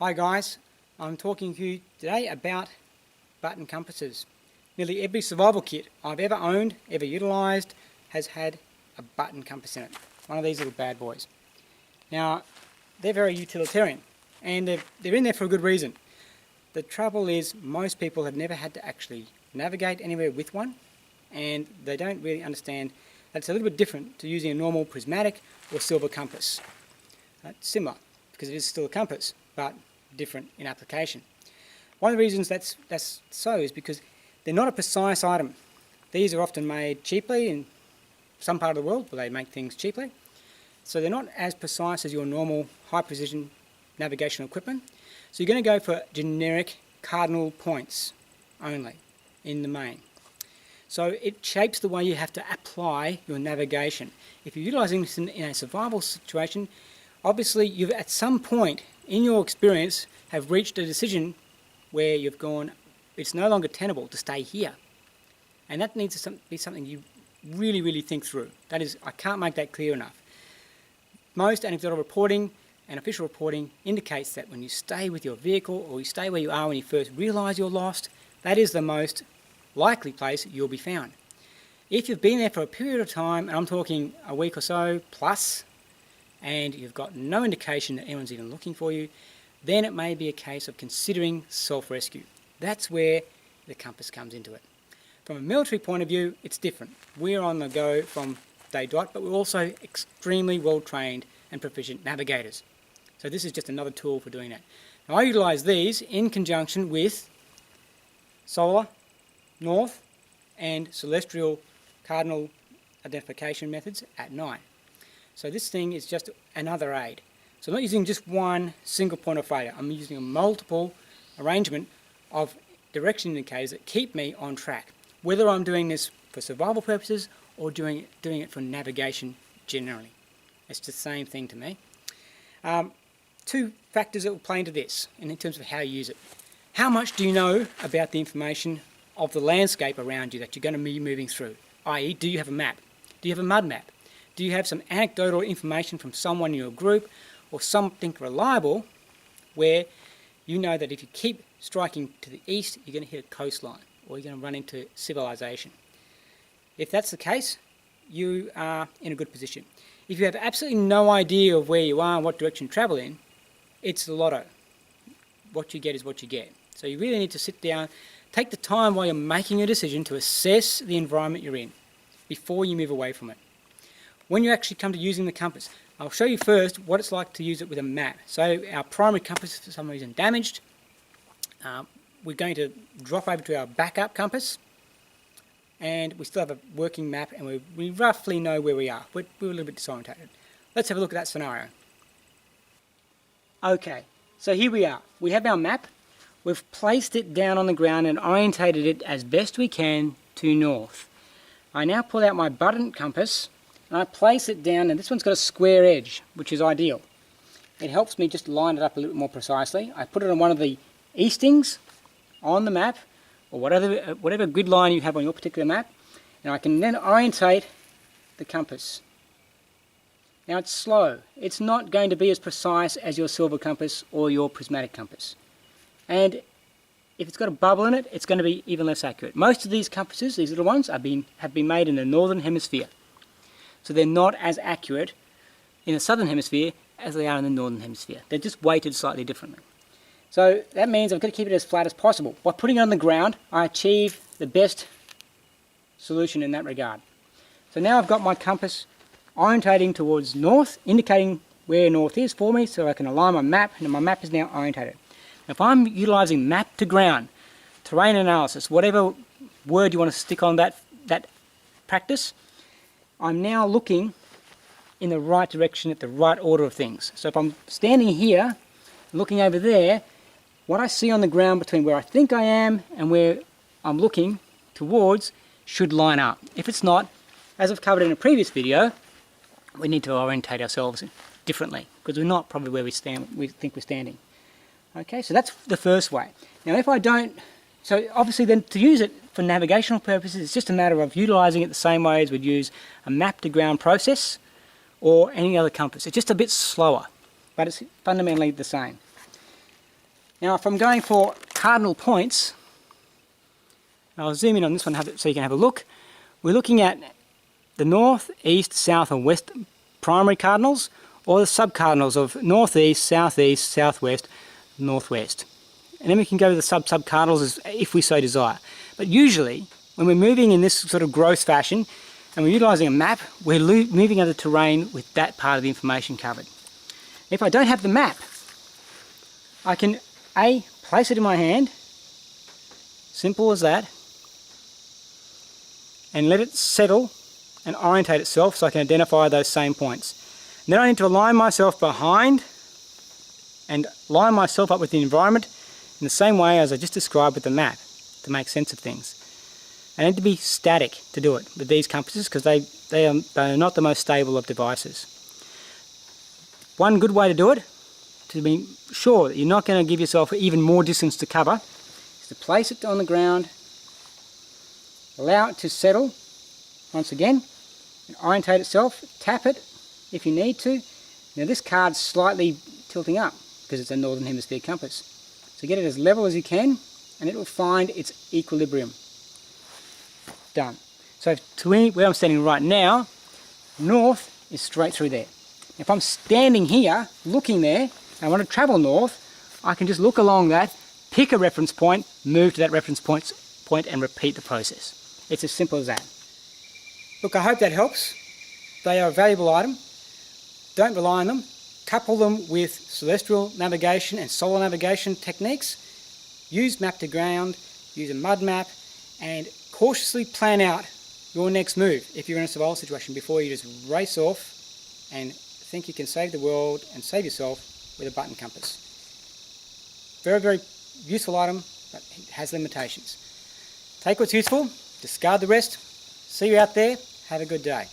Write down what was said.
Hi guys, I'm talking to you today about button compasses. Nearly every survival kit I've ever owned, ever utilised, has had a button compass in it. One of these little bad boys. Now, they're very utilitarian and they're in there for a good reason. The trouble is most people have never had to actually navigate anywhere with one, and they don't really understand that it's a little bit different to using a normal prismatic or silver compass. It's similar because it is still a compass, but different in application. One of the reasons that's so is because they're not a precise item. These are often made cheaply in some part of the world where they make things cheaply. So they're not as precise as your normal high precision navigational equipment. So you're going to go for generic cardinal points only in the main. So it shapes the way you have to apply your navigation. If you're utilising this in a survival situation, obviously you've at some point in your experience have reached a decision where you've gone, it's no longer tenable to stay here. And that needs to be something you really think through. That is, I can't make that clear enough. Most anecdotal reporting and official reporting indicates that when you stay with your vehicle or you stay where you are when you first realise you're lost, that is the most likely place you'll be found. If you've been there for a period of time, and I'm talking a week or so plus, and you've got no indication that anyone's even looking for you, then it may be a case of considering self-rescue. That's where the compass comes into it. From a military point of view, it's different. We're on the go from day dot, but we're also extremely well-trained and proficient navigators. So this is just another tool for doing that. Now I utilise these in conjunction with solar, north, and celestial cardinal identification methods at night. So this thing is just another aid. So I'm not using just one single point of failure. I'm using a multiple arrangement of direction indicators that keep me on track, whether I'm doing this for survival purposes or doing it for navigation generally. It's the same thing to me. Two factors that will play into this in terms of how you use it. How much do you know about the information of the landscape around you that you're going to be moving through? I.e., do you have a map? Do you have a mud map? Do you have some anecdotal information from someone in your group or something reliable where you know that if you keep striking to the east, you're going to hit a coastline or you're going to run into civilization? If that's the case, you are in a good position. If you have absolutely no idea of where you are and what direction to travel in, it's the lotto. What you get is what you get. So you really need to sit down, take the time while you're making a decision to assess the environment you're in before you move away from it. When you actually come to using the compass, I'll show you first what it's like to use it with a map. So our primary compass is for some reason damaged. We're going to drop over to our backup compass, and we still have a working map, and we roughly know where we are. We're a little bit disorientated. Let's have a look at that scenario. Okay, so here we are. We have our map. We've placed it down on the ground and orientated it as best we can to north. I now pull out my button compass and I place it down, and this one's got a square edge, which is ideal. It helps me just line it up a little bit more precisely. I put it on one of the eastings on the map, or whatever grid line you have on your particular map, and I can then orientate the compass. Now it's slow. It's not going to be as precise as your silver compass or your prismatic compass. And if it's got a bubble in it, it's going to be even less accurate. Most of these compasses, these little ones, have been made in the northern hemisphere. So they're not as accurate in the southern hemisphere as they are in the northern hemisphere. They're just weighted slightly differently. So that means I've got to keep it as flat as possible. By putting it on the ground, I achieve the best solution in that regard. So now I've got my compass orientating towards north, indicating where north is for me, so I can align my map, and my map is now orientated. If I'm utilising map to ground, terrain analysis, whatever word you want to stick on that practice, I'm now looking in the right direction at the right order of things. So if I'm standing here, looking over there, what I see on the ground between where I think I am and where I'm looking towards should line up. If it's not, as I've covered in a previous video, we need to orientate ourselves differently because we're not probably where we think we're standing. Okay, so that's the first way. Now if I don't, so obviously then to use it for navigational purposes, it's just a matter of utilising it the same way as we'd use a map to ground process or any other compass. It's just a bit slower, but it's fundamentally the same. Now if I'm going for cardinal points, I'll zoom in on this one so you can have a look. We're looking at the north, east, south and west primary cardinals, or the sub-cardinals of northeast, southeast, southwest, northwest. And then we can go to the sub-cardinals if we so desire. But usually, when we're moving in this sort of gross fashion, and we're utilising a map, we're moving over the terrain with that part of the information covered. If I don't have the map, I can A, place it in my hand, simple as that, and let it settle and orientate itself so I can identify those same points. And then I need to align myself behind and line myself up with the environment in the same way as I just described with the map to make sense of things. I need to be static to do it with these compasses because they are not the most stable of devices. One good way to do it, to be sure that you're not going to give yourself even more distance to cover, is to place it on the ground, allow it to settle once again, and orientate itself, tap it if you need to. Now this card's slightly tilting up because it's a northern hemisphere compass. So get it as level as you can and it will find its equilibrium. Done. So to where I'm standing right now, north is straight through there. If I'm standing here, looking there, and I want to travel north, I can just look along that, pick a reference point, move to that reference point and repeat the process. It's as simple as that. Look, I hope that helps. They are a valuable item. Don't rely on them. Couple them with celestial navigation and solar navigation techniques. Use map to ground, use a mud map, and cautiously plan out your next move if you're in a survival situation before you just race off and think you can save the world and save yourself with a button compass. Very, very useful item, but it has limitations. Take what's useful, discard the rest. See you out there. Have a good day.